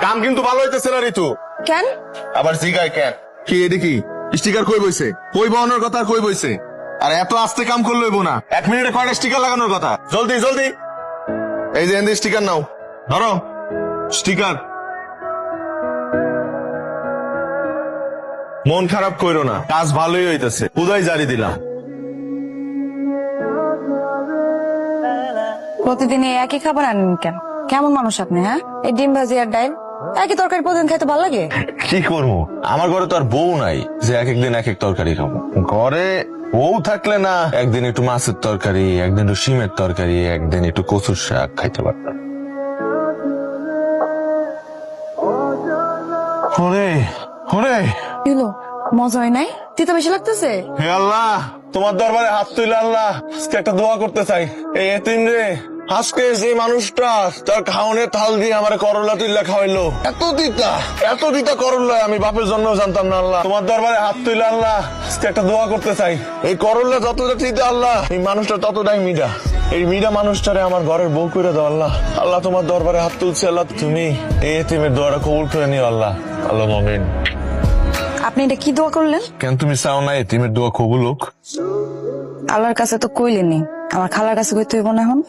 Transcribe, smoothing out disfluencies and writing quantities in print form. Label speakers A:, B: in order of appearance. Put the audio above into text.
A: কাম কিন্তু ভালো হইতেছে না ঋতু।
B: কেন?
A: আবার জিগায় কেন? কি এটি কি স্টিকার কই বইছে? কই বানানোর কথা কই বইছে? আর এত আস্তে কাম করলে হইব না। 1 মিনিটে কয়টা স্টিকার লাগানোর কথা? জলদি জলদি। এই যে এন্দি স্টিকার নাও, ধরো স্টিকার। মন খারাপ কইরো না, কাজ ভালোই হইতেছে, উদয় জারি দিলাম।
B: প্রতিদিন এই একই খাবার আনেন কেন? কেমন মানুষ আপনি? হ্যাঁ, এই ডিম ভাজি আর ডাল একই তরকারি প্রতিদিন খাইতে ভালো লাগে?
A: কি করবো, আমার ঘরে তো আর বউ নাই যে এক একদিন এক এক তরকারি খাবো। ঘরে বউ থাকলে না একদিন একটু মাছের তরকারি, একদিন একটু শিমের তরকারি, একদিন একটু কচুর শাক খাইতে পারতাম। ওরে ওরে,
B: কি হলো? মজা হয় নাই? তিতা বেশি লাগতেছে?
A: হে আল্লাহ, তোমার দরবারে হাত তুলে আল্লাহ আজকে একটা দোয়া করতে চাই। এই এতিম রে, আজকে যে মানুষটা তার খাওয়ানোর থাল দিয়ে আমার করলা তুল্লা খাওয়াইলো, এত দিতা করলা আমি বাপের জন্ম জানতাম না। আল্লাহ তোমার দরবারে হাত তুলে আল্লাহ আজকে একটা দোয়া করতে চাই। এই করলা যতটা দিতে আল্লাহ, এই মানুষটা ততটাই মিডা। এই মিডা মানুষটারে আমার ঘরের বউ করে দাও আল্লাহ। আল্লাহ তোমার দরবারে হাত তুলছে আল্লাহ, তুমি এই এতিমের দোয়াটা কবুল করে নিও আল্লাহ। আল্লাহ আমিন।
B: আপনি এটা কি দোয়া করলেন?
A: কেন তুমি চাও না এতিমের দোয়া কবুল হোক?
B: আল্লাহর কাছে তো কইলেনি, আমার খালার কাছে কইতে হইব না এখন?